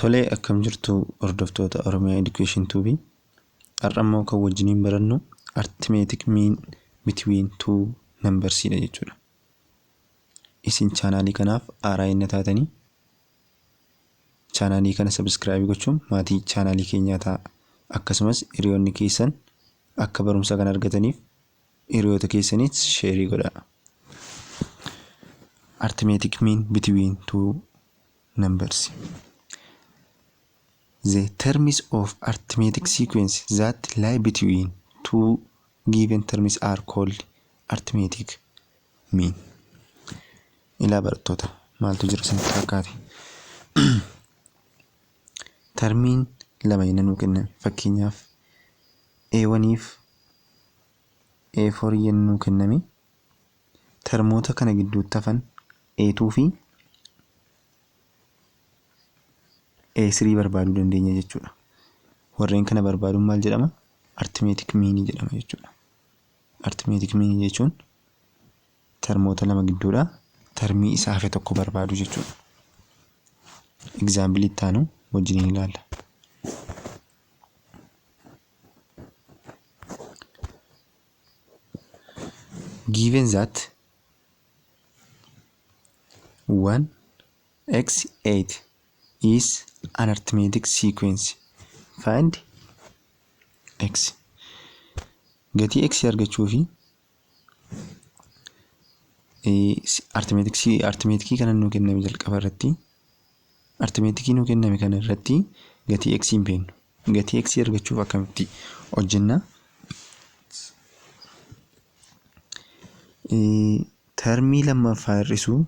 Tolee, akkam jirtu hordoftoota Oromiyaa Education Tuubii. Har'ammoo kan wajjiniin barannu arithmetic mean between two numbers dha jechuudha. Isin chaanaalii kanaaf haaraa hin taatanii chaanaalii kana subscribe gochuun maatii chaanaalii keenyaa ta'a. Akkasumas hiriyoonni keessan akka barumsa kan argataniif hiriyoota keessaniis share godhaa. Arithmetic mean between two numbers. The terms of arithmetic sequence that lie between two given terms are called arithmetic mean. Ilaa barattoota maaltu jira isinitti fakkaate? Termiin lama yennuu kenname fakkeenyaaf A1 fi A4 yennuu kenname termoota kana gidduutti hafan A2 fi A3 barbaaduu dandeenya jechuudha. Warreen kana barbaaduun maal jedhama? Arithmetic mean jedhama jechuudha. Arithmetic mean jechuun termoota lama gidduudha termii isaa hafe tokko barbaadu jechuudha. Example itti aanu wajjin ilaalla. Given that 1x8 is an arithmetic sequence, find x. Gatii x argachuu fi arithmetic kana nuu kenname jalqaba irratti arithmetic nuu kenname kana irratti gatii x hin beeknu. Gatii x argachuuf akkamitti hojjenna? Termii lammaffaa hir'isuu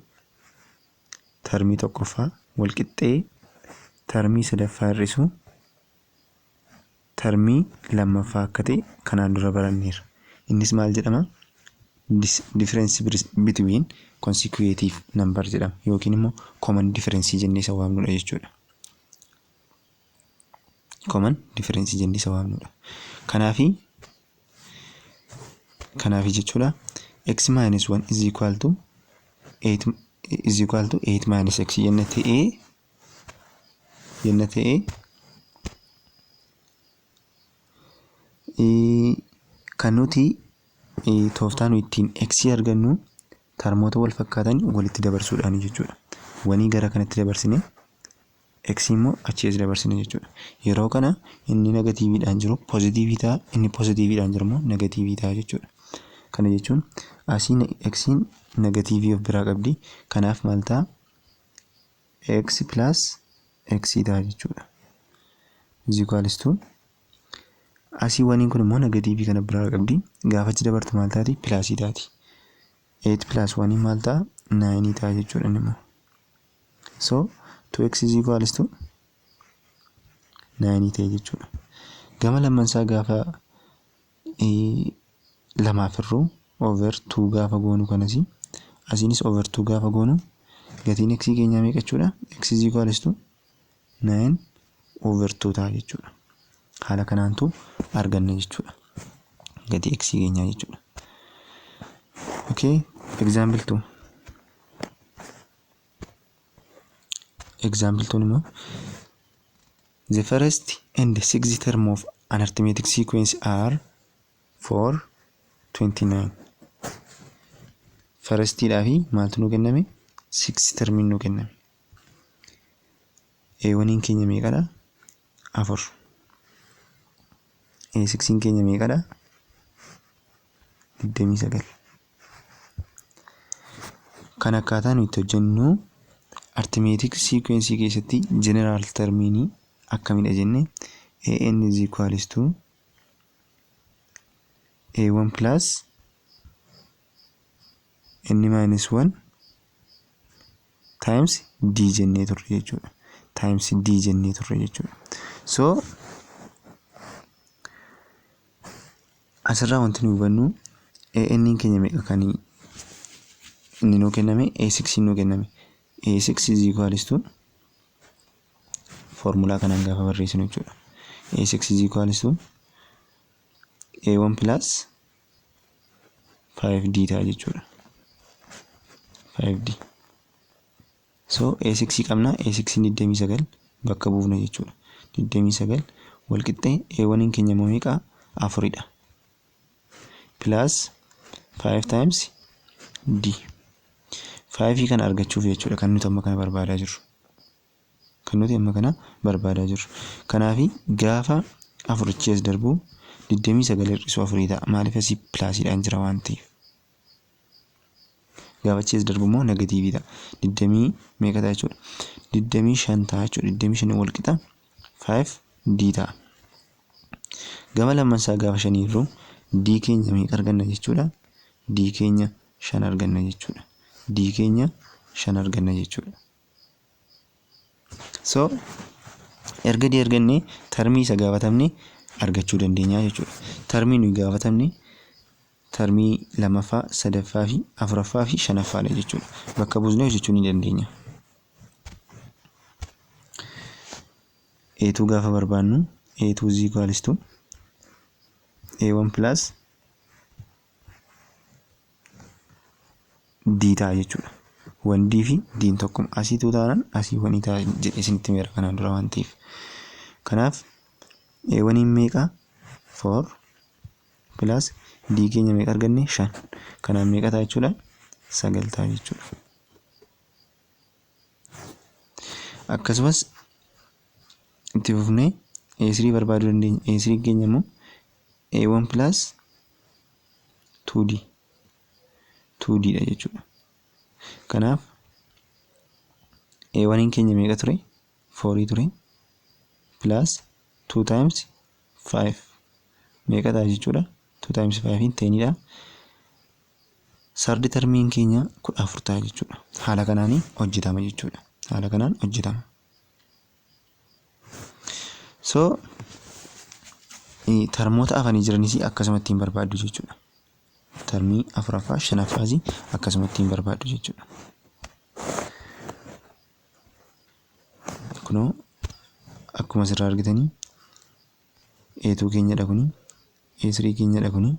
termii tokkoffaa wal qixxee termii sadaffaa hir'isuu termii lammaffaa akka ta'e kanaan dura baranneerra. Innis maal jedhama? Difference between consecutive number jedhama yookiin immoo common difference jennee isa waamnudha jechuudha. Common difference jennee isa waamnudha. Kanaafi jechuudha x minus 1 is equal to 8 minus x yenna ta'ee kan nuti tooftaan ittiin x argannu termoota wal fakkaatan walitti dabarsuudhaan jechuudha. Wanii gara kanatti dabarsine x immoo achi dabarsine jechuudha. Yeroo kana inni negatiiviidhaan jiru positiivii ta'a, inni positiiviidhaan jiru immoo negatiivii ta'a jechuudha. Kana jechuun asiin x'n negatiivii of biraa qabdi. Kanaaf maal ta'a? X plus x ta'a jechuudha. Is equals to asii waniin kun immoo negatiivii kana biraa qabdi. Gaafa achi dabartu maal taati? Pilaasii taati. 8 plus 1 maal ta'a? 9 ta'a jechuudha immoo. So 2x is equals to 9 ta'e jechuudha. Gama lammansaa gaafa lamaaf irruu over 2 gaafa goonu kanasi asiinis over 2 gaafa goonu gatiin x keenyaa meeqa jechuudha? X is equals to 9 over 2 ta'a jechuudha. Haala kanaantu arganna jechuudha. Gatii x keenyaa jechuudha. Okay, example 2. Example 2 immoo the first and the sixth term of an arithmetic sequence are 4, 29. First fi maaltu nuu kenname? 6 termiin nuu kenname. A1 keenya meeqadha? 4. A6 keenya meeqadha? 29. Kan akkaataa nuti hojjennu arithmetic sequence keessatti general termiin akkamidha jenne an is equals to a1 plus n minus 1 times d jennee turre jechuudha. Times d jennee turre jechuudha. So asirraa wanti nu hubannu an keenya meeqa kan inni nuu kenname? A6 nuu kenname. A6 is equals to formulaa kanaan gaafa barreessinu jechuudha. A6 is equals to A1 plus 5D ta'a jechuudha. 5D. So A6 qabna. A6 29 bakka buufna jechuudha. 29 wal qixxee A1 keenya immoo meeqa? 4dha. Plus 5 times D. 5 kana argachuuf jechuudha kan nuti amma kana barbaadaa jirru. Kanaaf gaafa 4 as darbu 29 hir'isuu 4 ta'a. Maaliif asii pilaasiidhaan jira waan ta'eef. Gaafa as darbu immoo negatiivii ta'a. 20 meeqa ta'a jechuudha? 25 ta'a jechuudha. 25 wal qixa 5D ta'a. Gama lammansaa gaafa 5 irruu D keenya meeqa arganna jechuudha? D keenya 5 arganna jechuudha. So erga D arganne termii isa gaafatamne argachuu dandeenya jechuudha. Termii nuyi gaafatamne termii 2ffaa, 3ffaa fi 4ffaa fi 5ffaadha jechuudha. Bakka buusnee hojjechuu ni dandeenya. A2 gaafa barbaannu A2 is equals to A1 plus D ta'a jechuudha. 1D fi D'n tokkuma asii 2 taanaan asii 1 ta'a jedhee isinitti meera kanaan dura waan ta'eef. Kanaaf A1 meeqa? 4 plus D keenya meeqa arganne? 5. Kanaaf meeqa ta'a jechuudha? 9 ta'a jechuudha. Akkasumas itti fufnee A3 barbaaduu dandeenya. A3 keenya immoo A1 plus 2D dha jechuudha. Kanaaf A1 keenya meeqa ture? 4 ture plus 2 times 5 meeqa ta'a jechuudha? 2 times 5 10dha. Sardi termiin keenya 14 ta'a jechuudha. Haala kanaan hojjetama jechuudha. So termoota afanii jiranis akkasuma ittiin barbaaddu jechuudha. Termii 4ffaa 5ffaas akkasuma ittiin barbaaddu jechuudha. Kunoo akkuma asirraa argitanii A2 keenyadha kuni, A3 keenyadha kuni,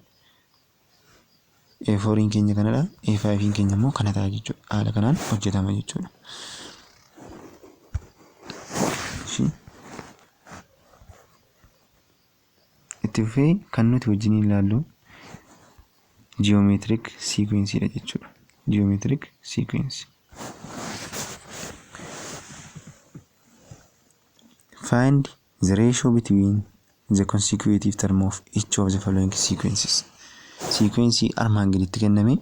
A4 keenya kanadha, A5 keenya immoo kana ta'a jechuudha. Haala kanaan hojjetama jechuudha. Itti fufee kan nuti wajjin ilaallu geometric sequence dha jechuudha. Geometric sequence. Find the ratio between the consecutive term of each of the following sequences. Sequence armaan gaditti kenname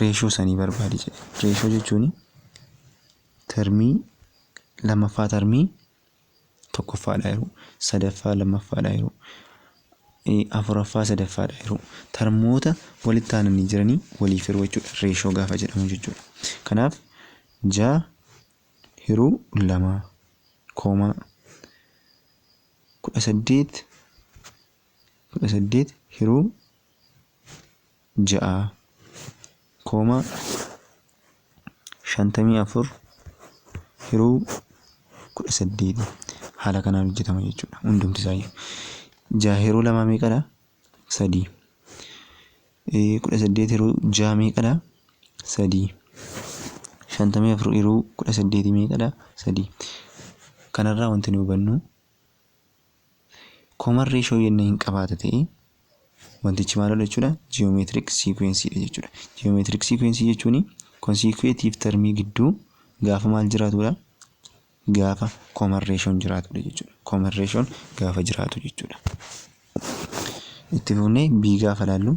ratio sanii barbaadi jedhe. Ratio jechuun termii lamaffaa termii tokkoffaadha yeroo, sadaffaa lammaffaadha yeroo, afuraffaa sadaffaadha yeroo. Termoota walitti aananii jiranii waliif hiruu jechuudha. Ratio gaafa jedhamu jechuudha. Kanaaf 6:2 koomaa 18:6 koomaa 54:18 haala kanaan hojjetama jechuudha. Hundumti isaayyuu 6:2 meeqadha? 3. 18:6 meeqadha? 3. 54:18 meeqadha? 3. Kanarraa wanti nu hubannu common ratio jennee hin qabaata ta'e wantichi maalidha jechuudha? Geometric sequence dha jechuudha. Geometric sequence jechuun consecutive termii gidduu gaafa maal jiraatudha? Gaafa common ratio jiraatudha jechuudha. Common ratio gaafa jiraatu jechuudha. Itti fufnee B gaafa laallu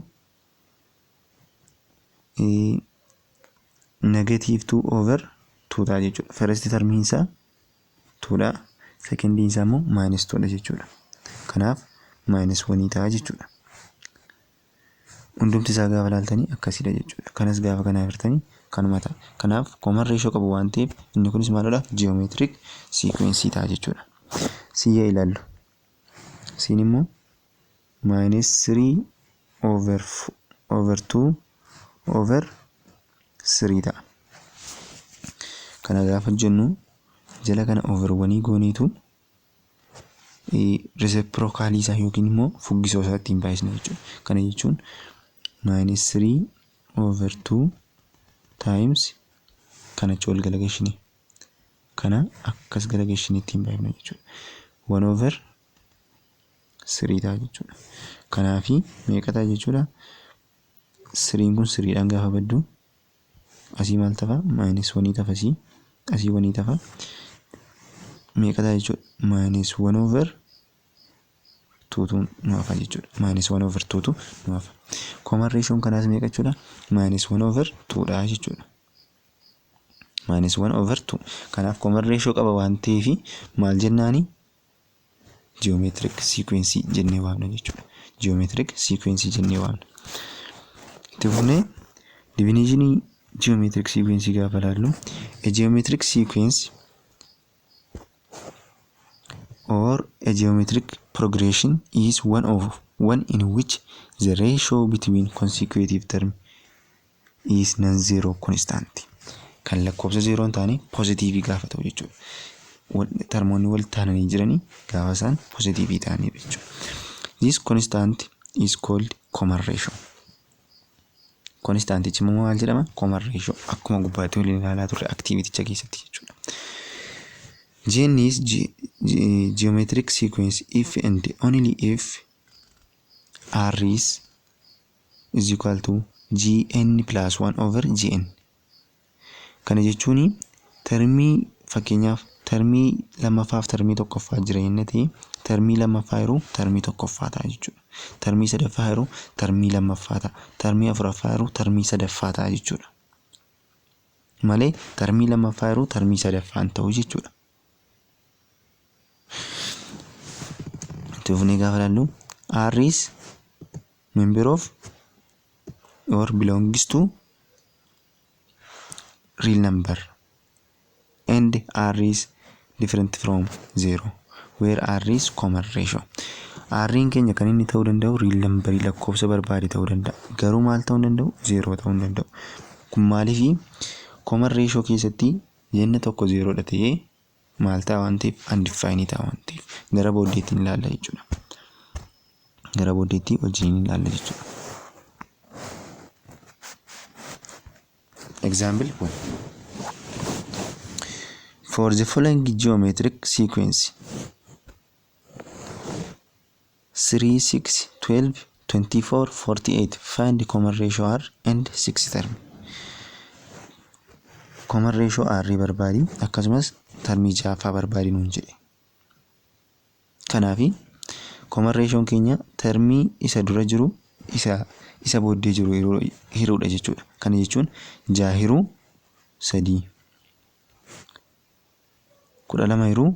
-2/2 ta'a jechuudha. First termiin isaa 2dha. Second isaa immoo -2dha jechuudha. Kanaaf -1 ta'a jechuudha. Hundumti isaa gaafa laaltanii akkasidha jechuudha. Kanas gaafa kanaaf hirtanii kanuma ta'a. Kanaaf common ratio qabu waan ta'eef inni kunis maalidha? Geometric sequence ta'a jechuudha. Siyya ilaallu. Siin immoo -3/2/3 ta'a. Kana gaafa jennu jala kana over 1 gooneetu reciprocalii isaa yookiin immoo fuggisoo isaa ittiin baay'isna jechuudha. Kana jechuun -3/2 times kana achi ol galagalchine kana akkas garagalchine ittiin baay'ifna jechuudha. 1/3 ta'a jechuudha. Kanaafi meeqa ta'a jechuudha? 3 kun 3dhaan gaafa baddu asii maal ta'a? -1 ta'a asii 1 ta'a. Meeqa ta'a jechuudha? -1/2 nu hafa jechuudha. -1/2 nu hafa. Common ratioon kanaas meeqa jechuudha? -1/2 dha jechuudha. -1/2. Kanaaf common ratio qaba waan ta'eef maal jennaani? Geometric sequence jennee waamna jechuudha. Geometric sequence jennee waamna. Itti fufnee definition geometric sequence gaafa ilaallu, a geometric sequence or a geometric progression is one in which the ratio between consecutive term is non-zero constant. Kan lakkoofsa 0 hin taane positive gaafa ta'u jechuudha. Termoonni wal taananii jiranii gaafa isaan positive ta'anii jechuudha. This constant is called common ratio. Constantichi immoo maal jedhama? Common ratio. Akkuma gubbaatti waliin ilaalaa turre activity keessatti jechuudha. Gen is geometric sequence if and only if R is equal to Gn plus 1/Gn. Kana jechuun termii fakkeenyaaf termii lammaffaaf termii tokkoffaa jira jennee ta'e termii lammaffaa yeroo termii tokkoffaa ta'a jechuudha. Termii sadaffaa yeroo termii lammaffaa ta'a. Termii afuraffaa yeroo termii sadaffaa ta'a jechuudha. Malee termii lammaffaa yeroo termii sadaffaa hin ta'u jechuudha. Itti fufnee gaafa ilaallu R is member of or belongs to real number and R is different from 0 where R is common ratio. R'n keenya kan inni ta'uu danda'u real number lakkoofsa barbaade ta'uu danda'a. Garuu maal ta'uu danda'u? 0 ta'uu danda'u. Kun maaliifi common ratio keessatti yenna tokko 0 dha ta'ee maal ta'a waan ta'eef undefined ta'a waan ta'eef gara booddeetiin ilaalla jechuudha. Gara booddeetti wajjin ilaalla jechuudha. Example 1. For the following geometric sequence 3, 6, 12, 24, 48 find the common ratio R and 6 term. Common ratio R barbaadi akkasumas termii 6 barbaadi nuun jedhe. Kanaafi common ratio keenya termii isa dura jiru isa booddee jiru hiruudha jechuudha. Kana jechuun 6 hiruu 3 12 hiruu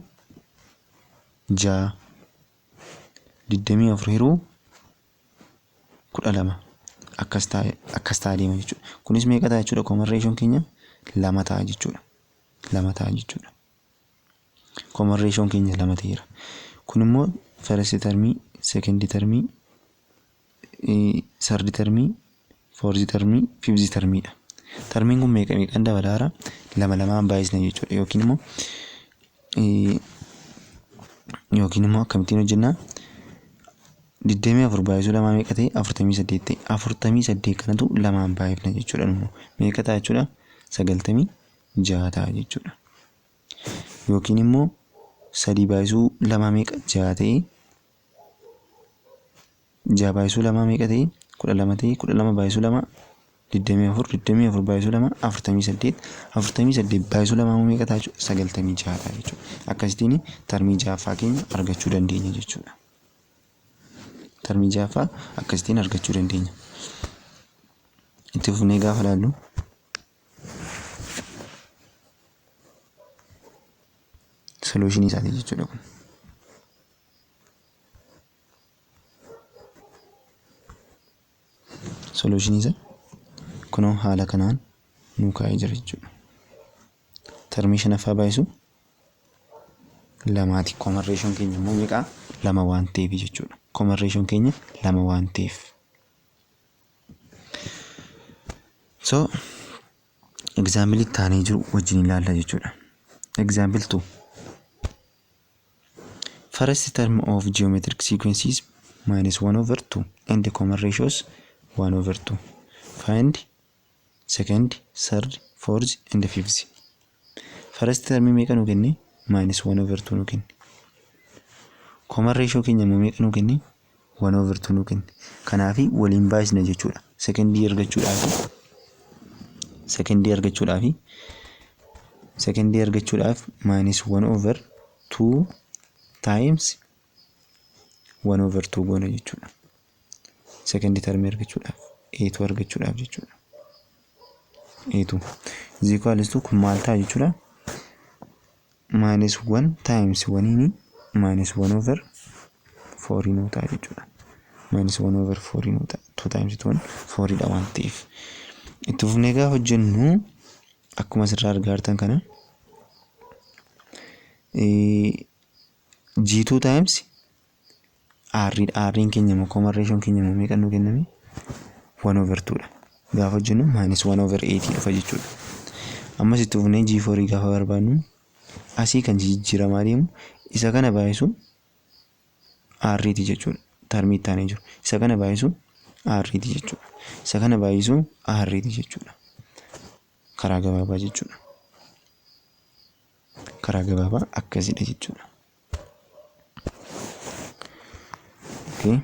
6 24 hiruu 12 akkas ta'a deema jechuudha. Kunis meeqa ta'a jechuudha? Common ratio keenya 2 ta'a jechuudha. 2 ta'a jechuudha. Common ratio keenya 2 ta'eera. Kun immoo first termii, second termii, third termii, fourth termii, fifth termiidha. Termiin kun meeqan dabalaara? 2 baay'isna jechuudha. Yookiin immoo akkamittiin hojjennaa? 24 baay'isuu 2 meeqa ta'e? 48 ta'e. 48 kanatu 2 baay'ifna jechuudha. Meeqa ta'a jechuudha? 96 ta'a jechuudha. Yookiin immoo 3 baay'isuu 2 meeqa? 6 ta'e. 6 baay'isuu 2 meeqa ta'e? 12 ta'e. 12 baay'isuu 2 24. 24 baay'isuu 2 48. 48 baay'isuu 2 meeqa ta'a jechuudha? 96 ta'a jechuudha. Akkasitiin termii 6ffaa keenya argachuu dandeenya jechuudha. Termii 6ffaa akkasitiin argachuu dandeenya. Itti fufnee gaafa ilaallu solution isaati jechuudha kun. Solution isa kunoo haala kanaan nuu kaa'ee jira jechuudha. Termii 5ffaa baay'isuu 2ti. Common ratio keenya immoo meeqa? 2 waan ta'eef jechuudha. Common ratio keenya 2 waan ta'eef. So example itti aanee jiru wajjin ilaalla jechuudha. Example 2. First term of geometric sequence is -1/2 and the common ratios 1/2. Find second, third, fourth and fifth. First termii meeqa nu kenne? -1/2 nu kenne. Common ratio keenya immoo meeqa nu kenne? 1/2 nu kenne. Kanaafi waliin baay'isna jechuudha. Secondii argachuudhaaf -1/2 times 1/2 goona jechuudha. Secondii termii argachuudhaaf A2 argachuudhaaf jechuudha. A2 is equals to kun maal ta'a jechuudha? -1 times 1 -1/4 nu ta'a jechuudha. -1/4 nu ta'a. 2 times 1 4 dha waan ta'eef. Itti fufnee gaafa hojjennu akkuma asirraa argaa jirtan kana G2 times R'n keenya immoo common ratioon keenya immoo meeqa nu kenname? 1/2 dha. Gaafa hojjennu -1/8 dhufa jechuudha. Ammas itti fufnee G4 gaafa barbaadnu asii kan jijjiiramaa deemu isa kana baay'isu R'ti jechuudha. Termii itti aanee jiru. Isa kana baay'isu R'ti jechuudha. Isa kana baay'isu R'ti jechuudha. Karaa gabaabaa jechuudha. Karaa gabaabaa akkasidha jechuudha. Okay.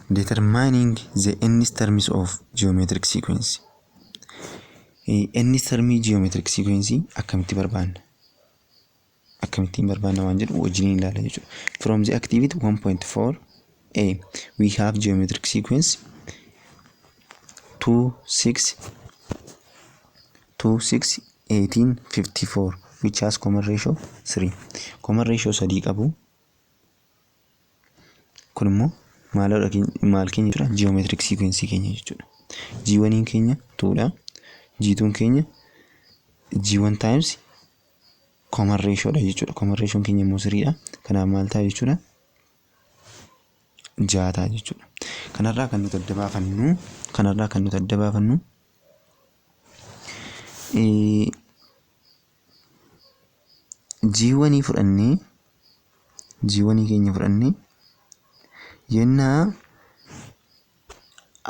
Determining the nth terms of geometric sequence. Nth termii geometric sequence akkamittiin barbaanna waan jedhu wajjin ilaalla jechuudha. From the activity 1.4a we have geometric sequence 2, 6, 18, 54 which has common ratio 3. Common ratio 3 qabu. Kun immoo maal keenya jechuudha? Geometric sequence keenya jechuudha. G1 keenya 2 dha. G2 keenya G1 times common ratio dha jechuudha. Common ratio keenya immoo 3 dha. Kanaaf maal ta'a jechuudha? 6 ta'a jechuudha. Kanarraa kan nuti adda baafannu G1 keenya fudhannee yennaa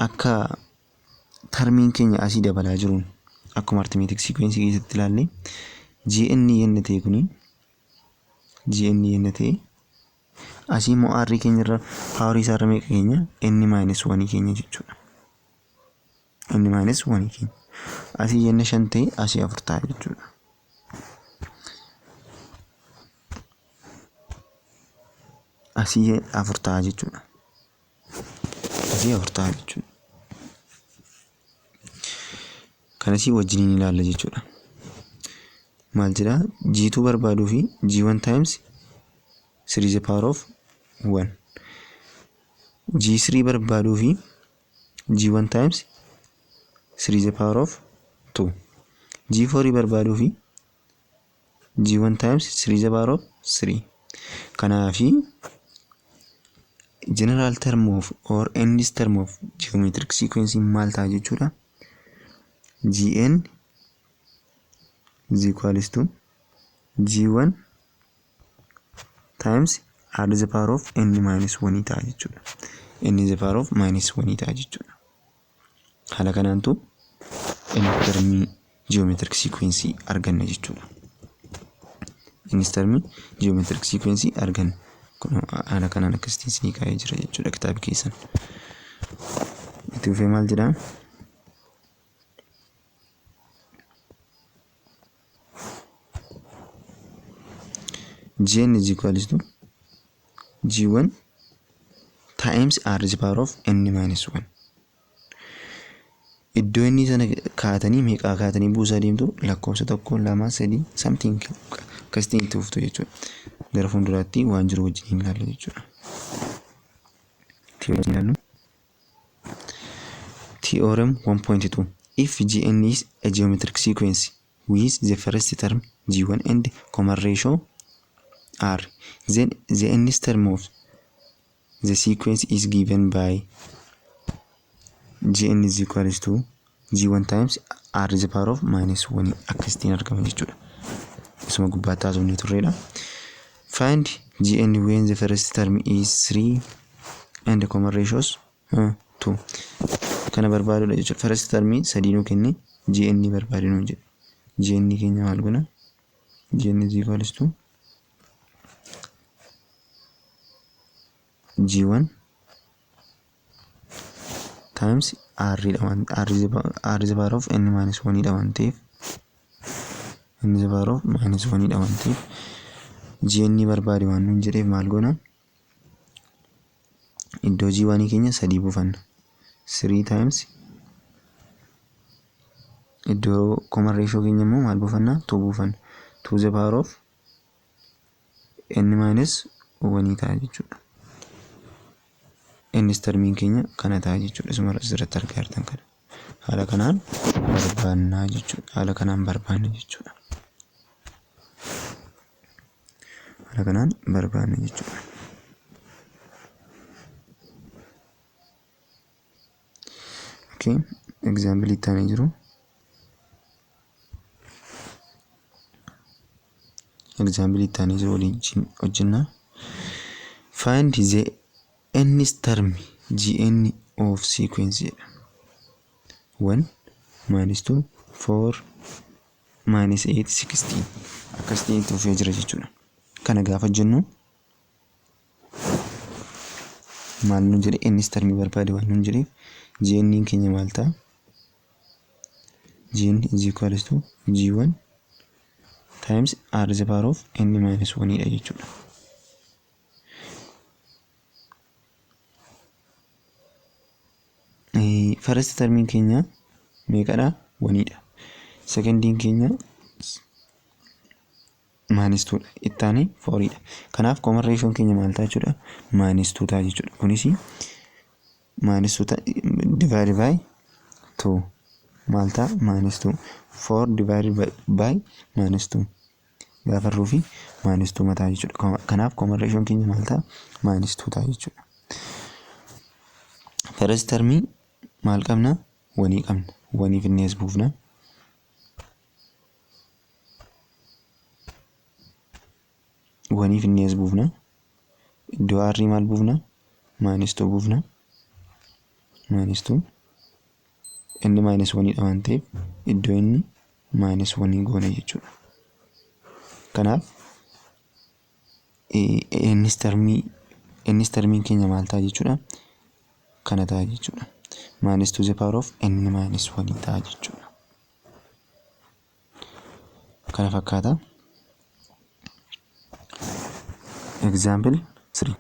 akka termiin keenya asii dabalaa jiruun akkuma arithmetic sequence keessatti ilaalle GN yenna ta'e kuni asii immoo R keenya irra power isaa irra meeqa keenya? N-1 keenya jechuudha. N-1 keenya. Asii yenna 5 ta'e asii 4 ta'a jechuudha. Asii 4 ta'a jechuudha. Kan asii wajjin ilaalla jechuudha. Maal jedhaa? G2 barbaaduu fi G1 times 3 is the power of 1. G3 barbaaduu fi G1 times 3 is the power of 2. G4 barbaaduu fi G1 times 3 is the power of 3. Kanaafi general term of or nth term of geometric sequence maal ta'a jechuudha? Gn is equals to G1 times R is the power of n-1 ta'a jechuudha. N is the power of -1 ta'a jechuudha. Haala kanaantu nth termii geometric sequence arganna jechuudha. Nth termii geometric sequence arganna. Kun haala kanaan akkasitti isinii kaa'ee jira jechuudha kitaaba keessan. Itti fufee maal jedhaa? Gn is equals to G1 times R is the power of n-1. Iddoo inni sana kaatanii meeqaa kaatanii buusaa deemtu lakkoofsa 1, 2, 3 something akkasitti itti fuftu jechuudha. Gara fuulduraatti waan jiru wajjin ilaalla jechuudha. Theorem 1.2 If Gn is a geometric sequence with the first term G1 and common ratio R, then the nth term of the sequence is given by Gn is equals to G1 times R is the power of -1 akkasitiin argama jechuudha. Isuma gubbaatti haasofnee turreedha. Find GN when the first term is 3 and the common ratios 2. Kana barbaadudha jechuudha. First term 3 nu kenne GN barbaadu nu jedhe. GN keenya maal goona? GN is equals to G1 times R is the power of n minus 1 dha waan ta'eef n is the power of minus 1 dha waan ta'eef GN barbaadu waan nu jedheef maal goona? Iddoo G1 keenya 3 buufanna. 3 times iddoo common ratio keenya immoo maal buufanna? 2 buufanna. 2 the power of n minus 1 ta'a jechuudha. Innis termiin keenya kana ta'a jechuudha. Isuma asirratti argaa jirtan kana. Haala kanaan barbaannaa jechuudha. Haala kanaan barbaanna jechuudha. Haala kanaan barbaanna jechuudha. Okay, example itti aanee jiru. Example itti aanee jiru waliin hojjenna. Find the nth term GN of sequence jedha. 1 minus 2 4 minus 8 16 akkasitti itti fufee jira jechuudha. Kana gaafa jennu maal nu jedhe? nth term barbaade waan nu jedheef GN keenya maal ta'a? GN is equals to G1 times R is the power of n minus 1 dha jechuudha. First term keenya meeqadha? 1 dha. Second keenya minus 2 dha. Ittaani 4 dha. Kanaaf common ratio keenya maal ta'a jechuudha? Minus 2 ta'a jechuudha. Kunis minus 2 divided by 2 maal ta'a? Minus 2. 4 divided by minus 2 gaafa ruufi minus 2 mataa jechuudha. Kanaaf common ratio keenya maal ta'a? Minus 2 ta'a jechuudha. First term maal qabna? 1 qabna. 1 finnee as buufna. Iddoo R maal buufna? Minus 2 buufna. Minus 2 inni minus 1 dha waan ta'eef iddoo inni minus 1 goona jechuudha. Kanaaf innis termiin keenya maal ta'a jechuudha? Kana ta'a jechuudha. Minus 2 the power of n minus 1 ta'a jechuudha. Kana fakkaata. Example 3.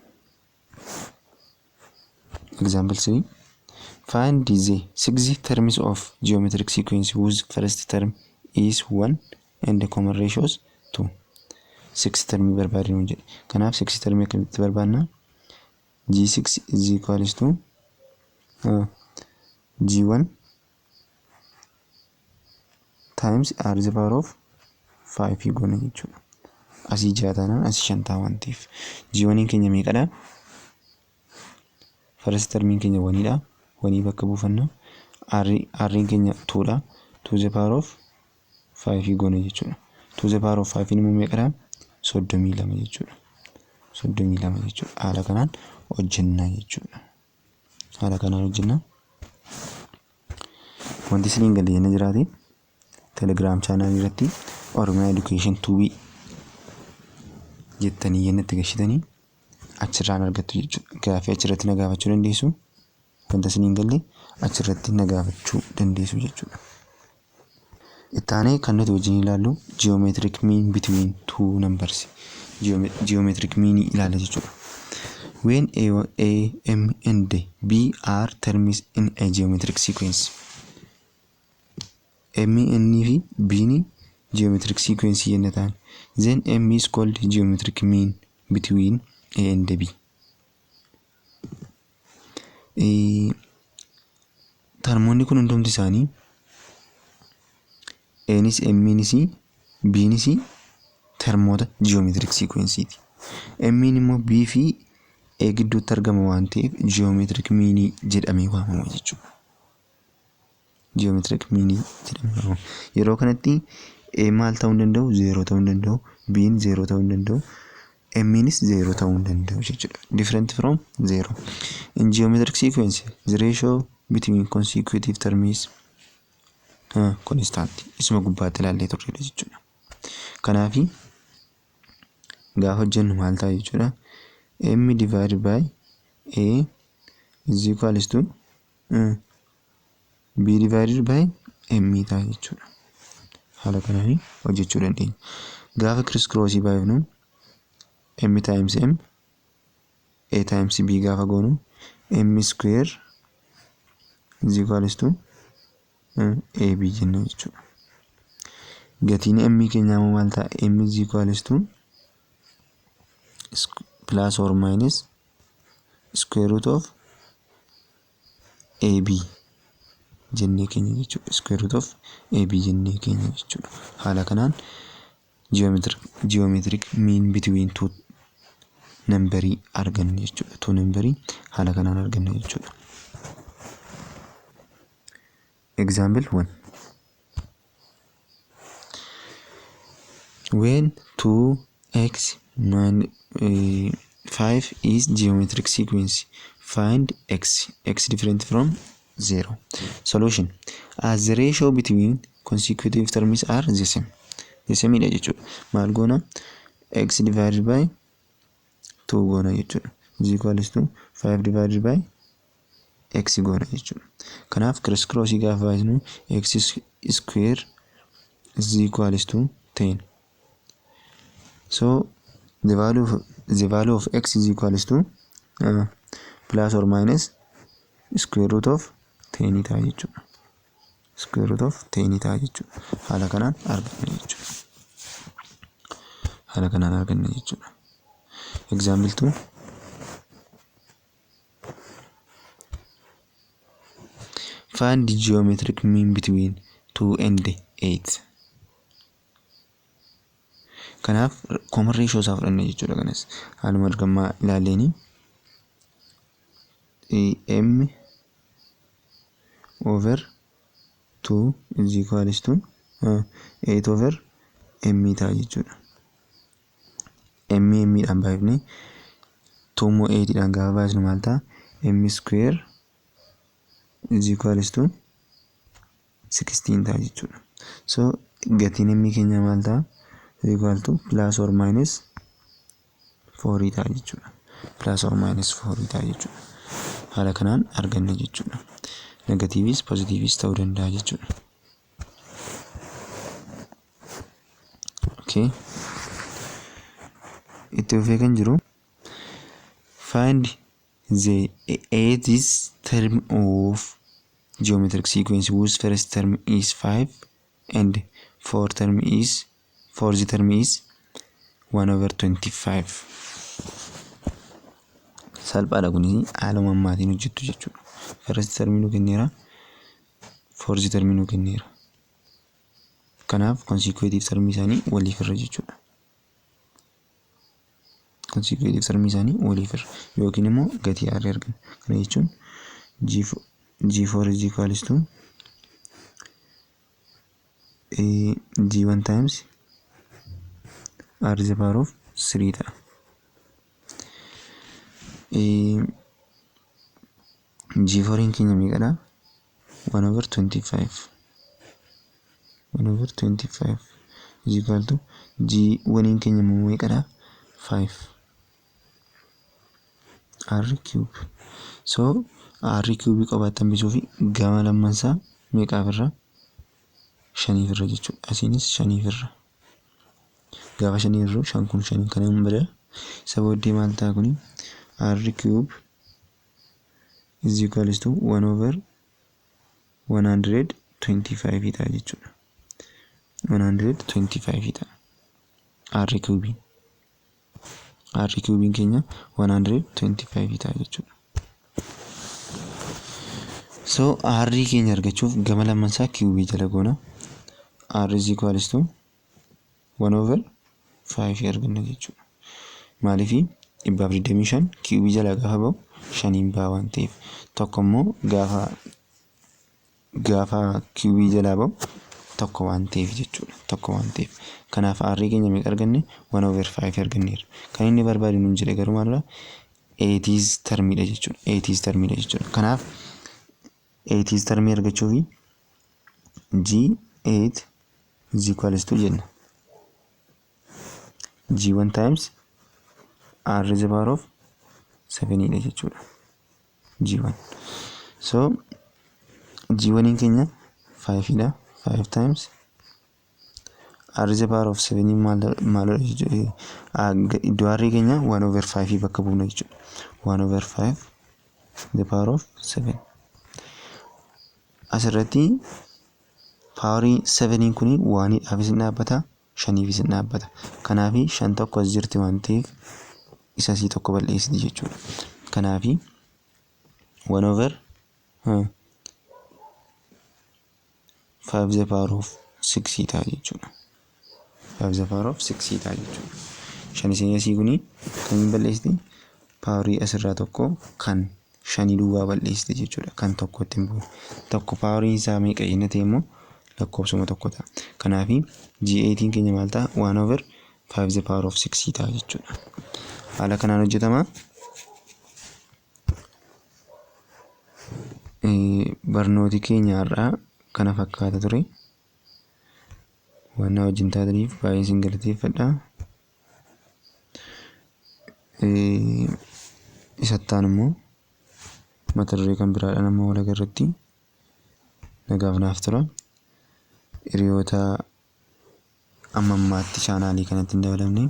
Find the 6 terms of geometric sequence whose first term is 1 and the common ratios 2. 6 term barbaadnu jedhe. Kanaaf 6 term akkamitti barbaadna? G6 is equals to G1 times R is the power of 5 goona jechuudha. Asii 6 taanaan asii 5 ta'a waan ta'eef G1 keenya meeqadha? First term keenya 1 dha. 1 bakka buufanna. R keenya 2 dha. 2 the power of 5 goona jechuudha. 2 the power of 5 immoo meeqadha? 32 jechuudha. 32 jechuudha. Haala kanaan hojjennaa jechuudha. Wanti isiniin gadi jenna jiraate Telegram channel irratti Oromiyaa Education 2B jettanii yennatti gashitanii achirraan argattu jechuudha. Gaaffii achirratti na gaafachuu dandeessu. Wanta isiniin galle achirratti na gaafachuu dandeessu jechuudha. Ittaanee kan nuti wajjin ilaallu geometric mean between two numbers. Geometric mean ilaalla jechuudha. When A, M and B are terms in a geometric sequence. M N fi B ni geometric sequence yenna ta'an. Then M is called geometric mean between A and B. Termoonni kun hundumti isaanii Anis Mnis Bnis termoota geometric sequence ti. M'n immoo B fi A gidduutti argama waan ta'eef geometric mean jedhamee waamama jechuudha. Geometric mean jedhamee waamama. Yeroo kanatti A maal ta'uu danda'u? 0 ta'uu danda'u. B'n 0 ta'uu danda'u. Mnis 0 ta'uu hin danda'u jechuudha. Different from 0. In geometric sequence, the ratio between consecutive terms constant. Isuma gubbaatti ilaallee turredha jechuudha. Kanaafi gaafa hojjennu maal ta'a jechuudha. M divided by A is equals to B divided by M ta'a jechuudha. Haala kanaan hojjechuu dandeenya. Gaafa criss cross baay'ifnu M times M A times B gaafa goonu M square is equals to AB jenna jechuudha. Gatiin M keenyaa maal ta'a? M is equals to plus or minus square root of AB jennee keenya jechuudha. Square root of AB jennee keenya jechuudha. Haala kanaan geometric mean between two numberii arganna jechuudha. Two numberii haala kanaan arganna jechuudha. Example 1. When 2x 5 is geometric sequence, find x different from 0. Solution. As the ratio between consecutive terms are the same. The same idha jechuudha. Maal goona? X divided by 2 goona jechuudha. Is equals to 5 divided by x goona jechuudha. Kanaaf criss cross gaafa baay'isnu x square is equals to 10. So the value of x is equals to plus or minus square root of 10 ta'a jechuudha. Square root of 10 ta'a jechuudha. Haala kanaan arganna jechuudha. Example 2. Find the geometric mean between 2 and 8. Kanaaf common ratio isaa fudhanna jechuudha. Kanas haaluma argamaa ilaalleeni M over 2 is equals to 8 over M ta'a jechuudha. M dhaan baay'ifne 2 immoo 8 dhaan gaafa baay'isnu maal ta'a? M square is equals to 16 ta'a jechuudha. So gatiin M keenya maal ta'a? Equal to plus or minus 4 ta'a jechuudha. Plus or minus 4 ta'a jechuudha. Haala kanaan arganna jechuudha. Negatiivis positiivis ta'uu danda'a jechuudha. Okay. Itti fufee kan jiru find the 8th term of geometric sequence whose first term is 5 and fourth term is 1 over 25. Salphaadha kunis haaluma ammaatiin hojjettu jechuudha. First term nu kenneera, fourth term nu kenneera. Kanaaf consecutive term isaanii waliif irra jechuudha. Consecutive term isaanii waliif irra yookiin immoo gatii R argina. Kana jechuun G4 is equals to G1 times R is the power of 3 ta'a. G4 in keenya meeqadha? 1 over 25. 1 over 25 is equal to G1 in keenya meeqadha? 5. R cube. So R cube qabaatan bisuufi gama lammansaa meeqaaf irra? 5 irra jechuudha. Asiinis 5 irra. Gaafa 5 irra 5 kun 5 kanaan bada isa booddee maal ta'a kuni? R cube is equals to 1 over 125 ta'a jechuudha. 125 ta'a. R cube keenya 125 ta'a jechuudha. So R keenya argachuuf gama lammansaa cube jala goona. R is equals to 1 over 5 arganna jechuudha. Maaliif 125 cube jala gaafa bahu 5 ba'a waan ta'eef tokko immoo gaafa cube jala bahu tokko waan ta'eef jechuudha. Tokko waan ta'eef. Kanaaf R keenya meeqa arganne 1/5 arganneerra. Kan inni barbaadu nuun jedhe garuu maalidha? 8's termiidha jechuudha. 8's termiidha jechuudha. Kanaaf 8's termii argachuufi G8 is equals to jenna. G1 times R is the power of 7 dha jechuudha. G1. So G1 in keenya 5 dha. 5 times R is the power of 7 maal iddoo R keenya 1/5 bakka buufna jechuudha. 1/5 the power of 7. Asirratti paawarii 7 kuni 1 dhaafis hin dhaabbata, 5fis hin dhaabbata. Kanaaf 5 tokko as jirti waan ta'eef isa sii tokko balleessiti jechuudha. Kanaaf 1/5 the power of 6 ta'a jechuudha. 5 the power of 6 ta'a jechuudha. 5 isii asii kuni kan hin balleessiti paawarii asirraa tokko kan 5 duwwaa balleessiti jechuudha. Kan tokkotti hin buune. Tokko paawarii isaa meeqa inni ta'e immoo lakkoofsuma tokko ta'a. Kanaaf G8 keenya maal ta'a? 1/5 the power of 6 ta'a jechuudha. Haala kanaan hojjetama. Barnooti keenya har'aa kana fakkaata ture. Waan na wajjin taataniif baay'ee isin galateeffadha. Isattaan immoo mata duree kan biraadhaan amma wal agarratti nagaaf naaf tura. Hiriyoota amma ammaatti chaanaalii kanatti hin dabalamne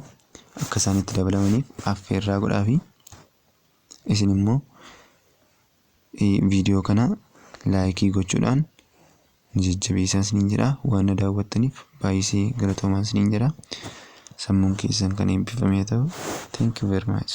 akka isaan itti dabalamaniif affeerraa godhaafi isin immoo viidiyoo kana laayikii gochuudhaan jajjabeessaa isiniin jedha. Waan na daawwattaniif baay'ee galatoomaa isiniin jedha. Sammuun keessan kan eebbifame haa ta'u. Thank you very much.